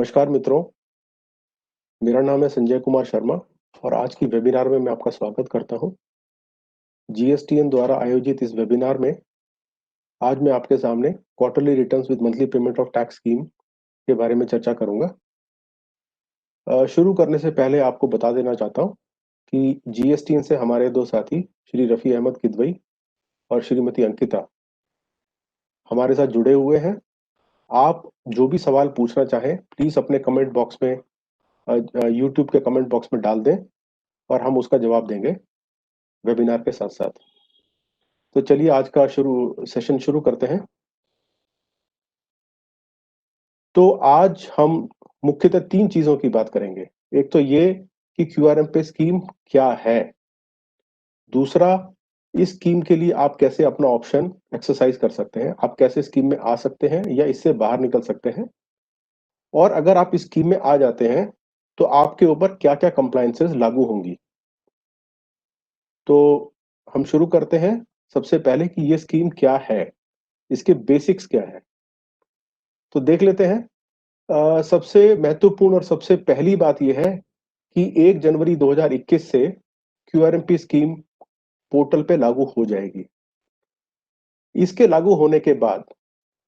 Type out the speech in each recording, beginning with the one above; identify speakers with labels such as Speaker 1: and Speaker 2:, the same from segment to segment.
Speaker 1: नमस्कार मित्रों, मेरा नाम है संजय कुमार शर्मा और आज की वेबिनार में मैं आपका स्वागत करता हूं। जीएसटीएन द्वारा आयोजित इस वेबिनार में आज मैं आपके सामने quarterly returns with monthly payment of tax scheme के बारे में चर्चा करूंगा। शुरू करने से पहले आपको बता देना चाहता हूं कि जीएसटीएन से हमारे दो साथी श्री रफ़ी अहमद किदवई और श्रीमती अंकिता हमारे साथ जुड़े हुए हैं। आप जो भी सवाल पूछना चाहें प्लीज़ अपने कमेंट बॉक्स में यूट्यूब के कमेंट बॉक्स में डाल दें और हम उसका जवाब देंगे वेबिनार के साथ-साथ। तो चलिए आज का सेशन शुरू करते हैं। तो आज हम मुख्यतः 3 चीज़ों की बात करेंगे। एक तो ये कि क्यूआरएम पे स्कीम क्या है? दूसरा, इस स्कीम के लिए आप कैसे अपना ऑप्शन एक्सरसाइज कर सकते हैं? आप कैसे स्कीम में आ सकते हैं या इससे बाहर निकल सकते हैं? और अगर आप इस स्कीम में आ जाते हैं, तो आपके ऊपर क्या-क्या कंप्लायंसेस लागू होंगी? तो हम शुरू करते हैं सबसे पहले कि ये स्कीम क्या है? इसके बेसिक्स क्या हैं? तो देख लेते हैं। सबसे महत्वपूर्ण और सबसे पहली बात ये है कि 1 जनवरी 2021 से क्यूआरएमपी स्कीम पोर्टल पे लागू हो जाएगी। इसके लागू होने के बाद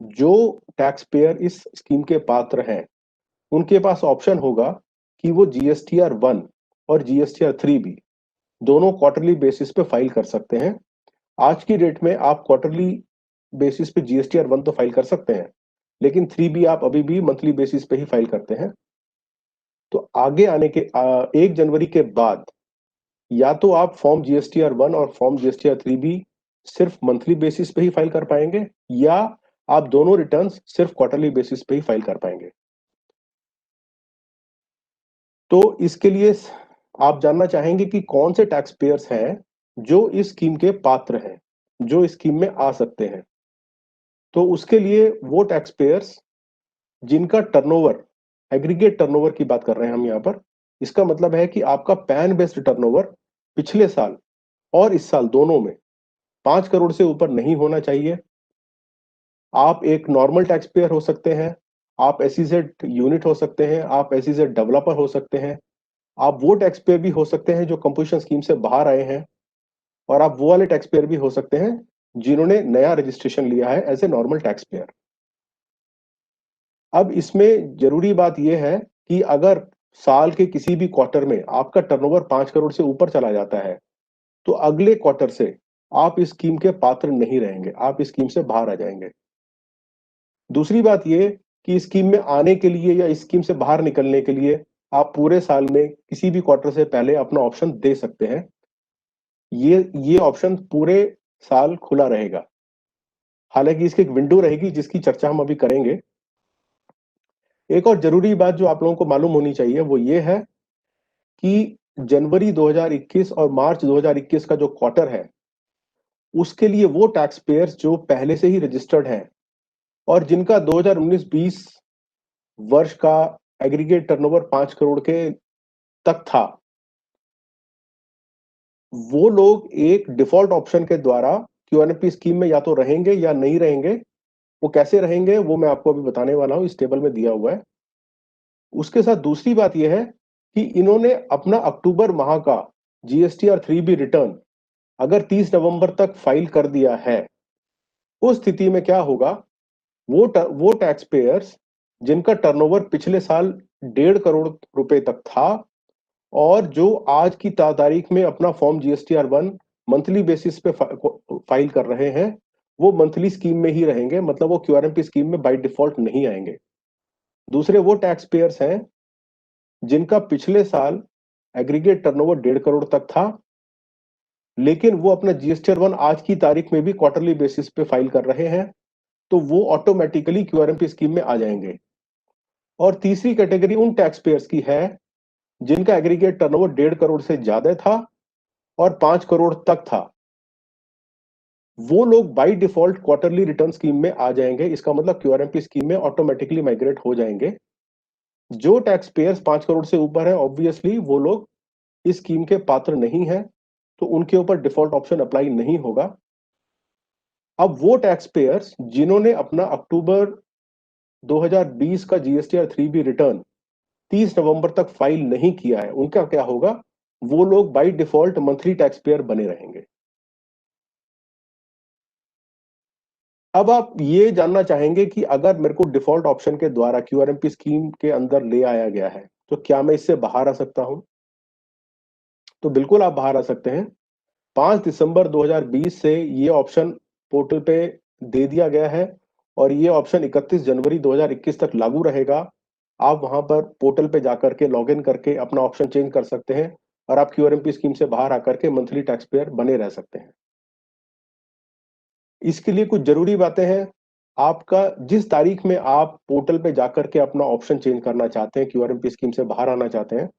Speaker 1: जो टैक्स पेयर इस स्कीम के पात्र हैं, उनके पास ऑप्शन होगा कि वो जीएसटीआर 1 और जीएसटीआर 3 भी दोनों क्वार्टरली बेसिस पे फाइल कर सकते हैं। आज की डेट में आप क्वार्टरली बेसिस पे जीएसटीआर 1 तो फाइल कर सकते हैं, लेकिन 3 भी आप अभी भी मंथली बेसिस पे ही फाइल करते हैं। तो आगे आने के 1 जनवरी के बाद या तो आप फॉर्म जीएसटीआर 1 और फॉर्म जीएसटीआर 3 भी सिर्फ मंथली बेसिस पे ही फाइल कर पाएंगे या आप दोनों रिटर्न्स सिर्फ क्वार्टरली बेसिस पे ही फाइल कर पाएंगे। तो इसके लिए आप जानना चाहेंगे कि कौन से टैक्स पेयर्स हैं जो इस स्कीम के पात्र हैं, जो इस स्कीम में आ सकते हैं। तो उसके लिए वो टैक्स पेयर्स जिनका टर्नओवर, एग्रीगेट टर्नओवर की बात कर रहे हैं हम यहाँ पर। इसका मतलब है कि आपका पैन बेस्ड टर्नओवर पिछले साल और इस साल दोनों में 5 करोड़ से ऊपर नहीं होना चाहिए। आप एक नॉर्मल टैक्स पेयर हो सकते हैं, आप एसईजेड यूनिट हो सकते हैं, आप एसईजेड डेवलपर हो सकते हैं, आप वो टैक्स पेयर भी हो सकते हैं जो कंपोजिशन स्कीम से बाहर आए हैं और आप वो वाले टैक्स पेयर भी हो सकते हैं जिन्होंने नया रजिस्ट्रेशन लिया है as a normal tax payer. अब इसमें जरूरी बात यह है कि अगर साल के किसी भी क्वार्टर में आपका टर्नओवर 5 करोड़ से ऊपर चला जाता है, तो अगले क्वार्टर से आप इस स्कीम के पात्र नहीं रहेंगे, आप इस स्कीम से बाहर आ जाएंगे। दूसरी बात ये कि इस स्कीम में आने के लिए या इस स्कीम से बाहर निकलने के लिए आप पूरे साल में किसी भी क्वार्टर से पहले अपना ऑप्शन दे सकते हैं। ये ऑप्शन पूरे साल खुला रहेगा। हालांकि इसकी एक विंडो रहेगी जिसकी चर्चा हम अभी करेंगे। एक और जरूरी बात जो आप लोगों को मालूम होनी चाहिए वो ये है कि जनवरी 2021 और मार्च 2021 का जो क्वार्टर है, उसके लिए वो टैक्स पेयर्स जो पहले से ही रजिस्टर्ड हैं और जिनका 2019-20 वर्ष का एग्रीगेट टर्नओवर 5 करोड़ के तक था, वो लोग एक डिफॉल्ट ऑप्शन के द्वारा क्यूआरएमपी स्कीम में या तो रहेंगे या नहीं रहेंगे। वो कैसे रहेंगे वो मैं आपको अभी बताने वाला हूं, इस टेबल में दिया हुआ है। उसके साथ दूसरी बात यह है कि इन्होंने अपना अक्टूबर माह का जीएसटीआर 3 भी रिटर्न अगर 30 नवंबर तक फाइल कर दिया है, उस स्थिति में क्या होगा, वो टैक्स पेयर्स जिनका टर्नओवर पिछले साल 1.5 करोड़ रुपए तक था और जो आज की तारीख में अपना फॉर्म जीएसटीआर 1 मंथली बेसिस पे फाइल कर रहे हैं, वो मंथली स्कीम में ही रहेंगे, मतलब वो क्यूआरएमपी स्कीम में बाय डिफॉल्ट नहीं आएंगे। दूसरे वो टैक्स पेयर्स हैं जिनका पिछले साल एग्रीगेट टर्नओवर 1.5 करोड़ तक था, लेकिन वो अपना जीएसटीआर 1 आज की तारीख में भी क्वार्टरली बेसिस पे फाइल कर रहे हैं, तो वो ऑटोमेटिकली क्यूआरएमपी स्कीम में आ जाएंगे। और तीसरी कैटेगरी उन टैक्स पेयर्स की है जिनका एग्रीगेट टर्नओवर 1.5 करोड़ से ज्यादा था और 5 करोड़ तक था। वो लोग by default quarterly return scheme में आ जाएंगे। इसका मतलब क्यूआरएमपी स्कीम में ऑटोमेटिकली माइग्रेट हो जाएंगे। जो टैक्स पेयर्स 5 करोड़ से ऊपर है, ऑब्वियसली वो लोग इस स्कीम के पात्र नहीं है, तो उनके ऊपर डिफॉल्ट ऑप्शन अप्लाई नहीं होगा। अब वो टैक्स पेयर्स जिन्होंने अपना अक्टूबर 2020 का जीएसटी और 3B रिटर्न 30 नवंबर तक फाइल नहीं किया है, उनका क्या होगा? वो लोग by default monthly tax payer बने रहेंगे। अब आप ये जानना चाहेंगे कि अगर मेरे को डिफॉल्ट ऑप्शन के द्वारा क्यूआरएमपी स्कीम के अंदर ले आया गया है, तो क्या मैं इससे बाहर आ सकता हूं? तो बिल्कुल आप बाहर आ सकते हैं। 5 दिसंबर 2020 से ये ऑप्शन पोर्टल पे दे दिया गया है और ये ऑप्शन 31 जनवरी 2021 तक लागू रहेगा। आप वहां पर पोर्टल पे जाकर के लॉगिन करके अपना ऑप्शन चेंज कर सकते हैं और आप क्यूआरएमपी स्कीम से बाहर आकर के मंथली टैक्स पेयर बने रह सकते हैं। इसके लिए कुछ जरूरी बातें हैं। आपका जिस तारीख में आप पोर्टल पे जाकर के अपना ऑप्शन चेंज करना चाहते हैं, क्यूआरएमपी स्कीम से बाहर आना चाहते हैं,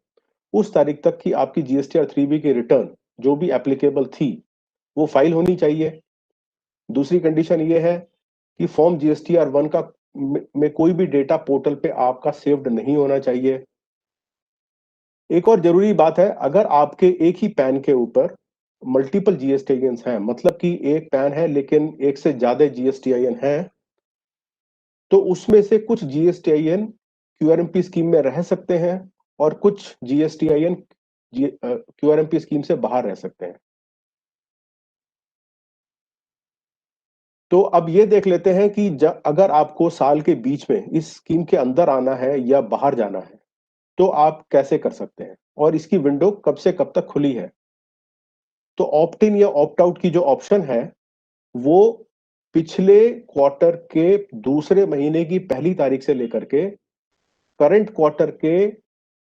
Speaker 1: उस तारीख तक की आपकी जीएसटी और 3B की रिटर्न जो भी एप्लीकेबल थी, वो फाइल होनी चाहिए। दूसरी कंडीशन ये है कि फॉर्म जीएसटीआर 1 का में कोई भी डेटा पोर्टल पे आपका सेव्ड नहीं होना चाहिए। एक और जरूरी बात है, अगर आपके एक ही पैन के ऊपर मल्टीपल जीएसटीआईएन हैं, मतलब कि एक पैन है लेकिन एक से ज्यादा जीएसटीआईएन है, तो उसमें से कुछ जीएसटीआईएन क्यूआरएमपी स्कीम में रह सकते हैं और कुछ जीएसटीआईएन क्यूआरएमपी स्कीम से बाहर रह सकते हैं। तो अब ये देख लेते हैं कि अगर आपको साल के बीच में इस स्कीम के अंदर आना है या बाहर जाना है, तो आप कैसे कर सकते हैं और इसकी विंडो कब से कब तक खुली है। तो ऑप्ट इन या ऑप्ट आउट की जो ऑप्शन है, वो पिछले क्वार्टर के दूसरे महीने की पहली तारीख से लेकर के करंट क्वार्टर के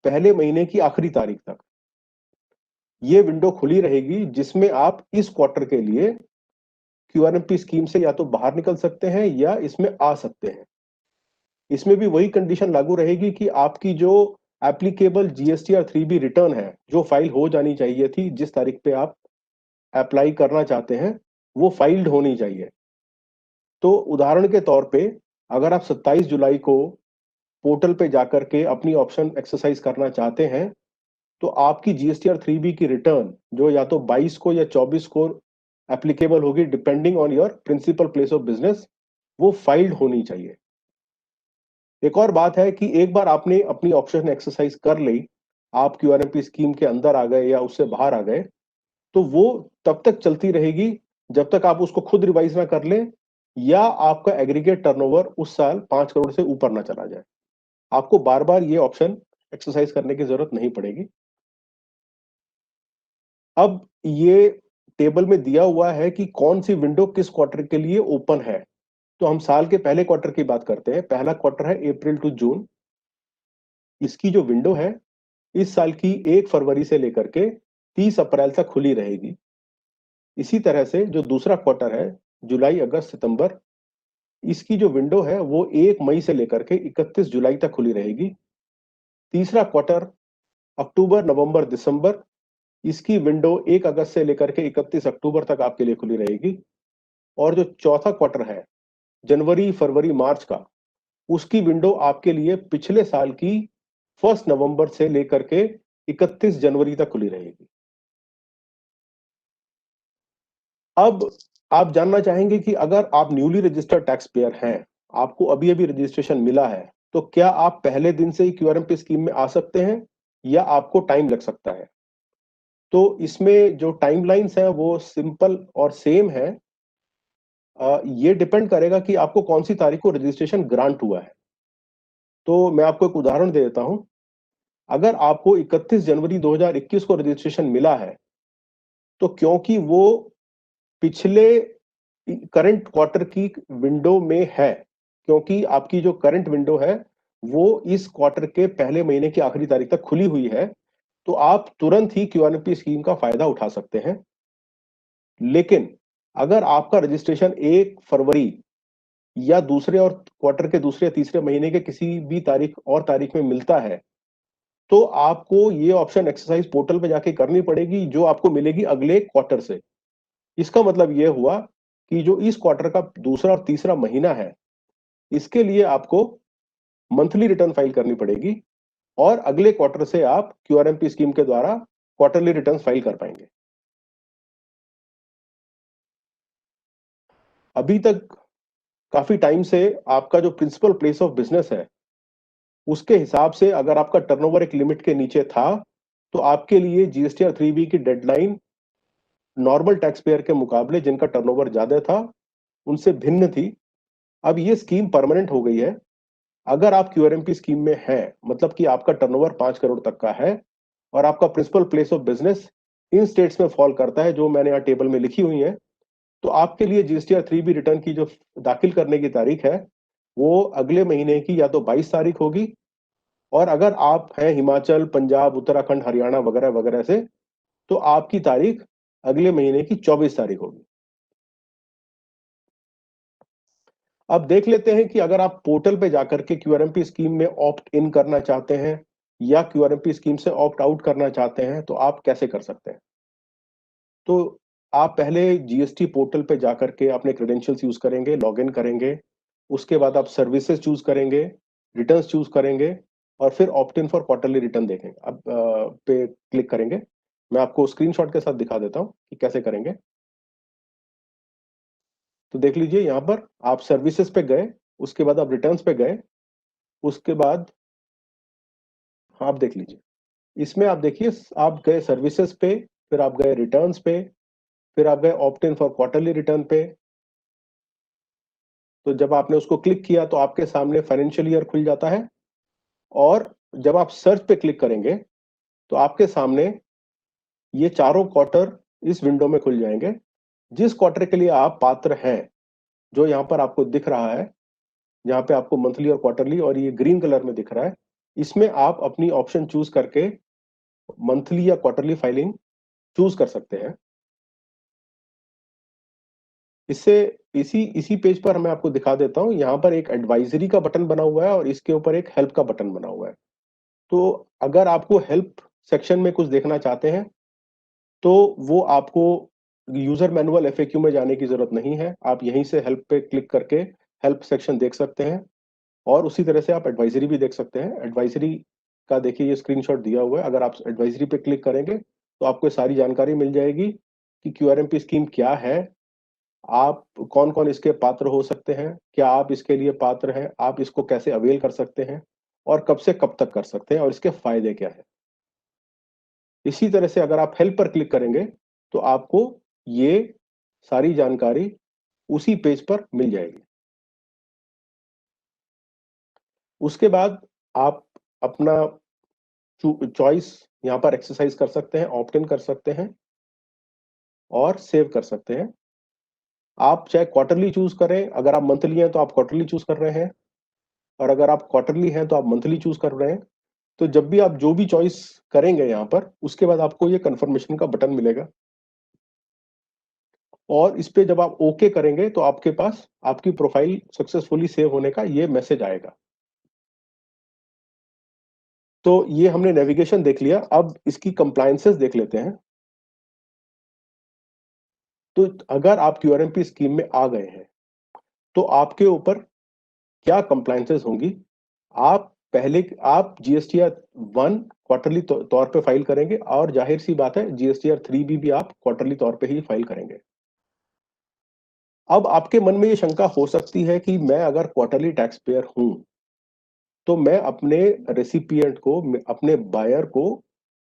Speaker 1: पहले महीने की आखिरी तारीख तक ये विंडो खुली रहेगी, जिसमें आप इस क्वार्टर के लिए क्यूआरएमपी स्कीम से या तो बाहर निकल सकते हैं या इसमें आ सकते हैं। इसमें भी वही कंडीशन लागू रहेगी कि आपकी जो एप्लीकेबल जीएसटी और 3B रिटर्न है, जो फाइल हो जानी चाहिए थी, जिस तारीख पे आप अप्लाई करना चाहते हैं, वो फाइल्ड होनी चाहिए। तो उदाहरण के तौर पे अगर आप 27 जुलाई को पोर्टल पे जाकर के अपनी ऑप्शन एक्सरसाइज करना चाहते हैं, तो आपकी जीएसटी और 3B की रिटर्न जो या तो 22 को या 24 को एप्लीकेबल होगी, depending on your principal place of business, वो फाइल्ड होनी चाहिए। एक और बात है कि एक बार आपने अपनी ऑप्शन एक्सरसाइज कर ली, आप क्यूआरएमपी स्कीम के अंदर आ गए या उससे बाहर आ गए, तो वो तब तक चलती रहेगी जब तक आप उसको खुद रिवाइज ना कर लें या आपका एग्रीगेट टर्नओवर उस साल 5 करोड़ से ऊपर ना चला जाए। आपको बार बार ये ऑप्शन एक्सरसाइज करने की जरूरत नहीं पड़ेगी। अब ये टेबल में दिया हुआ है कि कौन सी विंडो किस क्वार्टर के लिए ओपन है। तो हम साल के पहले क्वार्टर की बात करते हैं। पहला क्वार्टर है अप्रैल टू जून। इसकी जो विंडो है इस साल की 1 फरवरी से लेकर के 30 अप्रैल तक खुली रहेगी। इसी तरह से जो दूसरा क्वार्टर है, जुलाई अगस्त सितंबर, इसकी जो विंडो है वो 1 मई से लेकर के 31 जुलाई तक खुली रहेगी। तीसरा क्वार्टर अक्टूबर नवंबर दिसंबर, इसकी विंडो 1 अगस्त से लेकर के 31 अक्टूबर तक आपके लिए खुली रहेगी। और जो चौथा क्वार्टर है, जनवरी फरवरी मार्च का, उसकी विंडो आपके लिए पिछले साल की 1 नवंबर से लेकर के 31 जनवरी तक खुली रहेगी। अब आप जानना चाहेंगे कि अगर आप न्यूली रजिस्टर्ड टैक्स पेयर हैं, आपको अभी-अभी रजिस्ट्रेशन मिला है, तो क्या आप पहले दिन से ही क्यूआरएमपी स्कीम में आ सकते हैं या आपको टाइम लग सकता है? तो इसमें जो टाइमलाइन्स हैं वो सिंपल और सेम है। ये डिपेंड करेगा कि आपको कौन-सी तारीख को रजिस्ट्रेशन ग्रांट हुआ है। तो मैं आपको एक उदाहरण दे देता हूँ। अगर आपको 31 जनवरी 2021 को रजिस्ट्रेशन मिला है, तो क्योंकि वो पिछले करंट क्वार्टर की विंडो में है, क्योंकि आपकी जो करंट विंडो है वो इस क्वार्टर के पहले महीने की आखिरी तारीख तक खुली हुई है, तो आप तुरंत ही क्यूआरएमपी स्कीम का फायदा उठा सकते हैं। लेकिन अगर आपका रजिस्ट्रेशन 1 फरवरी या दूसरे और क्वार्टर के दूसरे या तीसरे महीने के किसी भी तारीख में मिलता है, तो आपको ये ऑप्शन एक्सरसाइज पोर्टल पे जाके करनी पड़ेगी, जो आपको मिलेगी अगले क्वार्टर से। इसका मतलब ये हुआ कि जो इस क्वार्टर का दूसरा और तीसरा महीना है, इसके लिए आपको मंथली रिटर्न फाइल करनी पड़ेगी और अगले क्वार्टर से आप क्यूआरएमपी स्कीम के द्वारा क्वार्टरली रिटर्न फाइल कर पाएंगे। अभी तक काफी टाइम से आपका जो प्रिंसिपल प्लेस ऑफ बिजनेस है उसके हिसाब से अगर आपका टर्नओवर एक लिमिट के नीचे था तो आपके लिए जीएसटीआर 3B की डेडलाइन नॉर्मल टैक्स पेयर के मुकाबले जिनका टर्नओवर ज्यादा था उनसे भिन्न थी। अब ये स्कीम परमानेंट हो गई है। अगर आप क्यूआरएमपी स्कीम में हैं, मतलब कि आपका टर्नओवर 5 करोड़ तक का है और आपका principal place of business in states में फॉल करता है जो मैंने यहाँ टेबल में लिखी हुई है, तो आपके लिए जीएसटीआर 3B रिटर्न की जो दाखिल करने की तारीख है वो अगले महीने की या तो 22 तारीख होगी, और अगर आप हैं हिमाचल, पंजाब, उत्तराखंड, हरियाणा वगैरह वगैरह से, तो आपकी तारीख अगले महीने की 24 तारीख होगी। अब देख लेते हैं कि अगर आप पोर्टल पे जाकर के क्यूआरएमपी स्कीम में ऑप्ट इन करना चाहते हैं या क्यूआरएमपी स्कीम से ऑप्ट आउट करना चाहते हैं तो आप कैसे कर सकते हैं। तो आप पहले जीएसटी पोर्टल पे जाकर के अपने क्रेडेंशियल्स यूज करेंगे, लॉगिन करेंगे, उसके बाद आप सर्विसेज चूज करेंगे, रिटर्न्स चूज करेंगे और फिर opt in for quarterly return देखेंगे। अब पे क्लिक करेंगे। मैं आपको स्क्रीनशॉट के साथ दिखा देता हूं कि कैसे करेंगे। तो देख लीजिए, यहाँ पर आप सर्विसेज पे गए, उसके बाद आप रिटर्न्स पे गए, उसके बाद आप देख लीजिए, इसमें आप देखिए, आप गए सर्विसेज पे, फिर आप गए रिटर्न्स पे, फिर आप गए opt in for quarterly return पे। तो जब आपने उसको क्लिक किया तो आपके सामने फाइनेंशियल ईयर खुल जाता है, और जब आप सर्च पे क्लिक करेंगे तो आपके सामने ये चारों क्वार्टर इस विंडो में खुल जाएंगे। जिस क्वार्टर के लिए आप पात्र हैं, जो यहाँ पर आपको दिख रहा है, यहाँ पे आपको मंथली और क्वार्टरली और ये ग्रीन कलर में दिख रहा है, इसमें आप अपनी ऑप्शन चूज करके मंथली या क्वार्टरली फाइलिंग चूज कर सकते हैं। इससे इसी इसी पेज पर मैं आपको दिखा देता हूं, यहाँ पर एक एडवाइजरी का बटन बना हुआ है और इसके ऊपर एक हेल्प का बटन बना हुआ है। तो अगर आपको हेल्प सेक्शन में कुछ देखना चाहते हैं तो वो आपको यूजर मैनुअल एफएक्यू में जाने की जरूरत नहीं है, आप यहीं से हेल्प पे क्लिक करके हेल्प सेक्शन देख सकते हैं। और उसी तरह से आप एडवाइजरी भी देख सकते हैं। एडवाइजरी का देखिए ये स्क्रीनशॉट दिया हुआ है, अगर आप एडवाइजरी पे क्लिक करेंगे तो आपको सारी जानकारी मिल जाएगी कि क्यूआरएमपी स्कीम क्या है, आप कौन कौन इसके पात्र हो सकते हैं, क्या आप इसके लिए पात्र हैं, आप इसको कैसे अवेल कर सकते हैं और कब से कब तक कर सकते हैं और इसके फायदे क्या है। इसी तरह से अगर आप हेल्प पर क्लिक करेंगे तो आपको ये सारी जानकारी उसी पेज पर मिल जाएगी। उसके बाद आप अपना चॉइस यहाँ पर एक्सरसाइज कर सकते हैं, ऑप्ट इन कर सकते हैं और सेव कर सकते हैं। आप चाहे क्वार्टरली चूज करें, अगर आप मंथली हैं तो आप क्वार्टरली चूज कर रहे हैं, और अगर आप क्वार्टरली हैं तो आप मंथली चूज कर रहे हैं। तो जब भी आप जो भी चॉइस करेंगे यहाँ पर, उसके बाद आपको ये कंफर्मेशन का बटन मिलेगा, और इस पे जब आप ओके करेंगे तो आपके पास आपकी प्रोफाइल सक्सेसफुली सेव होने का ये मैसेज आएगा। तो ये हमने नेविगेशन देख लिया, अब इसकी कंप्लायंसेस देख लेते हैं। तो अगर आप क्यूआरएमपी स्कीम में आ गए हैं तो आपके ऊपर क्या कंप्लायंसेस होंगी। आप जीएसटीआर 1 क्वार्टरली तौर पे फाइल करेंगे, और जाहिर सी बात है जीएसटीआर 3B भी आप क्वार्टरली तौर पे ही फाइल करेंगे। अब आपके मन में ये शंका हो सकती है कि मैं अगर क्वार्टरली टैक्स पेयर हूं तो मैं अपने रेसिपिएंट को, अपने बायर को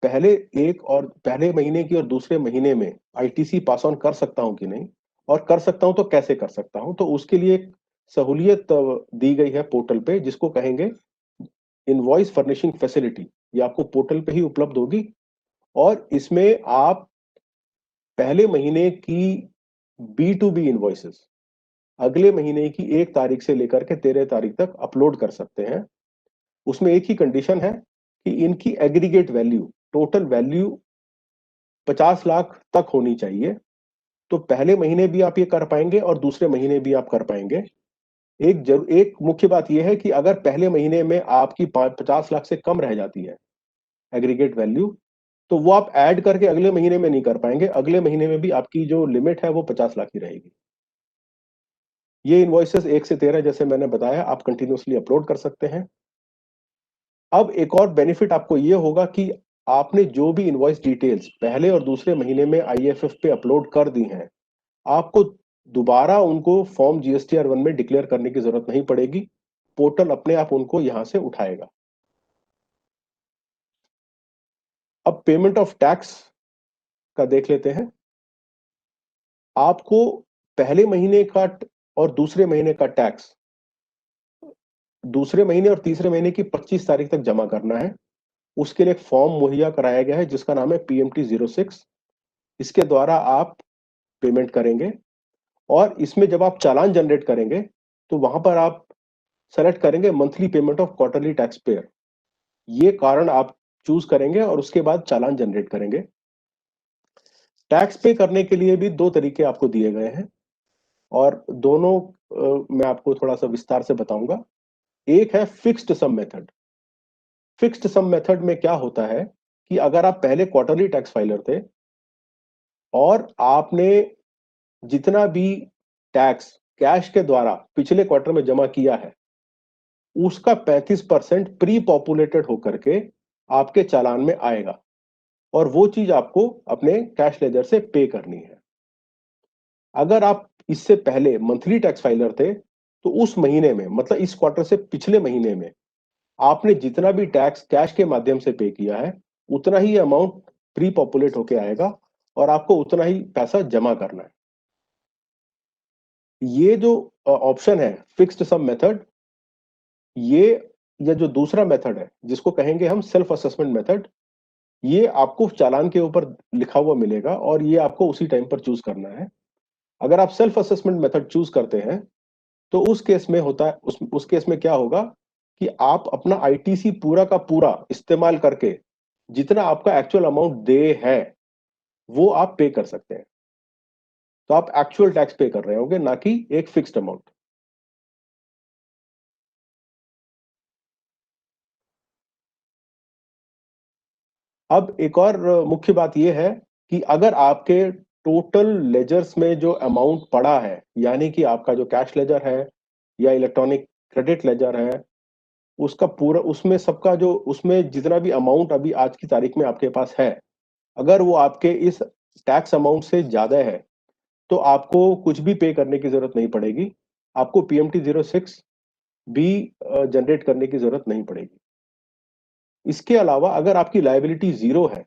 Speaker 1: पहले महीने की और दूसरे महीने में आईटीसी पास ऑन कर सकता हूं कि नहीं, और कर सकता हूं तो कैसे कर सकता हूं। तो उसके लिए एक सहूलियत दी गई है पोर्टल पे, जिसको कहेंगे इनवॉइस फर्निशिंग फैसिलिटी। ये आपको पोर्टल पे ही उपलब्ध होगी, और इसमें आप पहले महीने की B2B इनवॉइसेस अगले महीने की 1 तारीख से लेकर के 13 तारीख तक अपलोड कर सकते हैं। उसमें एक ही कंडीशन है कि इनकी aggregate value, total value 50 lakh तक होनी चाहिए। तो पहले महीने भी आप ये कर पाएंगे और दूसरे महीने भी आप कर पाएंगे। एक मुख्य बात यह है कि अगर पहले महीने में आपकी 50 लाख से कम रह जाती है एग्रीगेट वैल्यू, तो वो आप ऐड करके अगले महीने में नहीं कर पाएंगे, अगले महीने में भी आपकी जो लिमिट है वो 50 लाख ही रहेगी। ये इनवॉइसेस 1 से 13 जैसे मैंने बताया आप कंटिन्यूसली अपलोड कर सकते हैं। अब एक और बेनिफिट आपको ये होगा कि आपने जो भी इनवॉइस डिटेल्स पहले और दूसरे महीने में आईएफएफ पे अपलोड कर दी हैं, आपको दोबारा उनको फॉर्म GSTR 1 में डिक्लेयर करने की जरूरत नहीं पड़ेगी, पोर्टल अपने आप उनको यहां से उठाएगा। अब पेमेंट ऑफ टैक्स का देख लेते हैं। आपको पहले महीने का और दूसरे महीने का टैक्स दूसरे महीने और तीसरे महीने की 25 तारीख तक जमा करना है। उसके लिए एक फॉर्म मुहैया कराया गया है जिसका नाम है PMT-06। इसके द्वारा आप पेमेंट करेंगे और इसमें जब आप चालान जनरेट करेंगे तो वहां पर आप सेलेक्ट करेंगे monthly payment of quarterly tax payer. ये कारण आप चूज करेंगे और उसके बाद चालान जनरेट करेंगे। टैक्स पे करने के लिए भी दो तरीके आपको दिए गए हैं और दोनों मैं आपको थोड़ा सा विस्तार से बताऊंगा। एक है fixed sum method. Fixed sum method में क्या होता है कि अगर आप पहले क्वार्टरली टैक्स फाइलर थे और आपने जितना भी टैक्स कैश के द्वारा पिछले क्वार्टर में जमा किया है उसका 35% प्री पॉपुलेटेड होकर के आपके चालान में आएगा और वो चीज आपको अपने कैश लेजर से पे करनी है। अगर आप इससे पहले मंथली टैक्स फाइलर थे तो उस महीने में, मतलब इस क्वार्टर से पिछले महीने में, आपने जितना भी टैक्स कैश के माध्यम से पे किया है उतना ही अमाउंट प्री पॉपुलेट होके आएगा और आपको उतना ही पैसा जमा करना है। ये जो ऑप्शन है फिक्स्ड सम मेथड, ये जो दूसरा मेथड है जिसको कहेंगे हम सेल्फ असेसमेंट मेथड, ये आपको चालान के ऊपर लिखा हुआ मिलेगा और ये आपको उसी टाइम पर चूज करना है। अगर आप सेल्फ असेसमेंट मेथड चूज करते हैं तो उस केस में होता है, उस केस में क्या होगा कि आप अपना ITC पूरा का पूरा इस्तेमाल करके जितना आपका एक्चुअल अमाउंट दे है वो आप पे कर सकते हैं। तो आप एक्चुअल टैक्स पे कर रहे होंगे, ना कि एक फिक्स्ड अमाउंट। अब एक और मुख्य बात यह है कि अगर आपके टोटल लेजर्स में जो अमाउंट पड़ा है, यानी कि आपका जो कैश लेजर है या इलेक्ट्रॉनिक क्रेडिट लेजर है, उसका पूरा, उसमें सबका जो, उसमें जितना भी अमाउंट अभी आज की तारीख में आपके पास है, अगर वो आपके इस टैक्स अमाउंट से ज्यादा है तो आपको कुछ भी पे करने की जरूरत नहीं पड़ेगी। आपको PMT-06 भी जनरेट करने की जरूरत नहीं पड़ेगी। इसके अलावा अगर आपकी लायबिलिटी जीरो है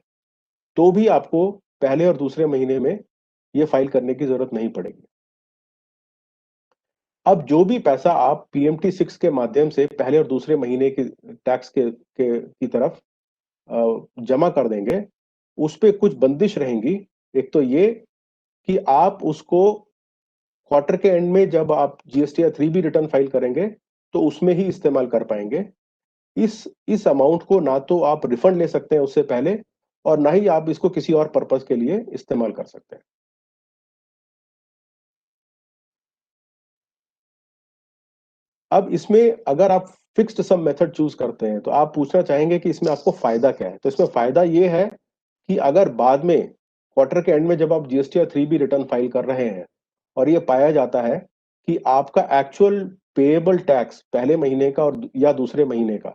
Speaker 1: तो भी आपको पहले और दूसरे महीने में ये फाइल करने की जरूरत नहीं पड़ेगी। अब जो भी पैसा आप PMT-6 के माध्यम से पहले और दूसरे महीने की टैक्स की तरफ जमा कर देंगे, उस पे कुछ बंदिश रहेंगी। एक तो ये कि आप उसको क्वार्टर के एंड में जब आप GSTR 3 भी रिटर्न फाइल करेंगे तो उसमें ही इस्तेमाल कर पाएंगे। इस अमाउंट को ना तो आप रिफंड ले सकते हैं उससे पहले और ना ही आप इसको किसी और पर्पस के लिए इस्तेमाल कर सकते हैं। अब इसमें अगर आप फिक्स्ड सम मेथड चूज करते हैं तो आप पूछना चाहेंगे कि इसमें आपको फायदा क्या है। तो इसमें फायदा ये है कि अगर बाद में क्वार्टर के एंड में जब आप GSTR 3 भी रिटर्न फाइल कर रहे हैं और ये पाया जाता है कि आपका एक्चुअल पेएबल टैक्स पहले महीने का और या दूसरे महीने का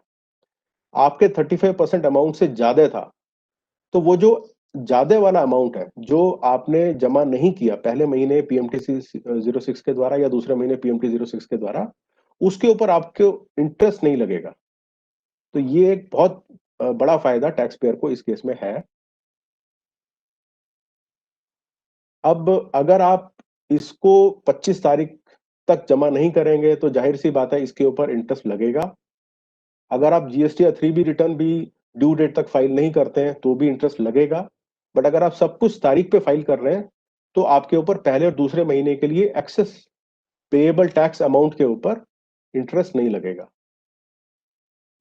Speaker 1: आपके 35% अमाउंट से ज्यादा था, तो वो जो ज्यादा वाला अमाउंट है जो आपने जमा नहीं किया पहले महीने PMT-06 के द्वारा या दूसरे महीने PMT-06 के द्वारा, उसके ऊपर आपको इंटरेस्ट नहीं लगेगा। तो ये एक बहुत बड़ा फायदा टैक्स पेयर को इस केस में है। अब अगर आप इसको 25 तारीख तक जमा नहीं करेंगे तो जाहिर सी बात है इसके ऊपर इंटरेस्ट लगेगा। अगर आप GSTR 3 भी रिटर्न भी ड्यू डेट तक फाइल नहीं करते हैं तो भी इंटरेस्ट लगेगा। बट अगर आप सब कुछ तारीख पे फाइल कर रहे हैं तो आपके ऊपर पहले और दूसरे महीने के लिए एक्सेस पेएबल टैक्स अमाउंट के ऊपर इंटरेस्ट नहीं लगेगा।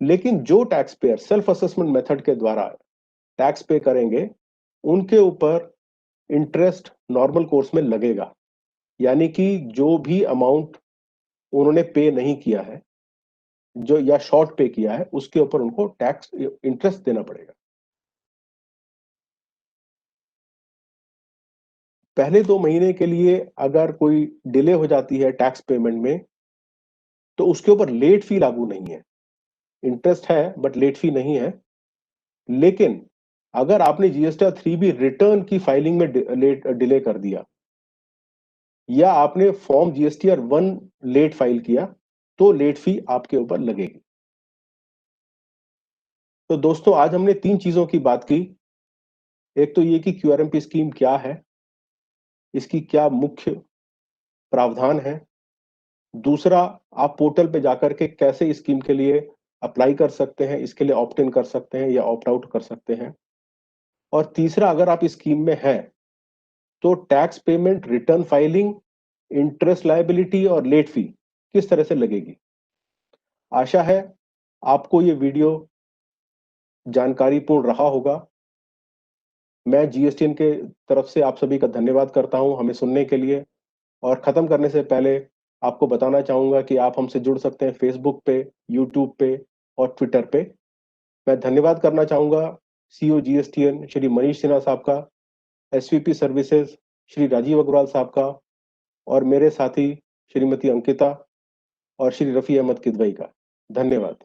Speaker 1: लेकिन जो tax payer self assessment method के द्वारा टैक्स पे करेंगे उनके ऊपर इंटरेस्ट नॉर्मल कोर्स में लगेगा। यानी कि जो भी अमाउंट उन्होंने पे नहीं किया है, जो या शॉर्ट पे किया है, उसके ऊपर उनको टैक्स इंटरेस्ट देना पड़ेगा। पहले 2 महीने के लिए अगर कोई डिले हो जाती है टैक्स पेमेंट में तो उसके ऊपर लेट फी लागू नहीं है। इंटरेस्ट है बट लेट फी नहीं है। लेकिन अगर आपने GSTR 3 भी रिटर्न की फाइलिंग में लेट डिले कर दिया या आपने फॉर्म जीएसटीआर 1 लेट फाइल किया तो लेट फी आपके ऊपर लगेगी। तो दोस्तों आज हमने 3 चीजों की बात की। एक तो ये कि क्यूआरएमपी स्कीम क्या है, इसकी क्या मुख्य प्रावधान है। दूसरा, आप पोर्टल पे जाकर के कैसे इस स्कीम के लिए अप्लाई कर सकते हैं, इसके लिए ऑप्ट इन कर सकते हैं या ऑप्ट आउट कर सकते हैं। और तीसरा, अगर आप इस स्कीम में हैं तो tax payment, return filing, interest liability और लेट फी किस तरह से लगेगी। आशा है आपको ये वीडियो जानकारीपूर्ण रहा होगा। मैं जीएसटीएन के तरफ से आप सभी का धन्यवाद करता हूं हमें सुनने के लिए। और खत्म करने से पहले आपको बताना चाहूंगा कि आप हमसे जुड़ सकते हैं फेसबुक पे, यूट्यूब पे और ट्विटर पे। मैं धन्यवाद करना चाहूंगा सीईओ जीएसटीएन श्री मनीष सिन्हा साहब का, एसवीपी सर्विसेज श्री राजीव अग्रवाल साहब का और मेरे साथी श्रीमती अंकिता और श्री रफी अहमद किदवई का। धन्यवाद।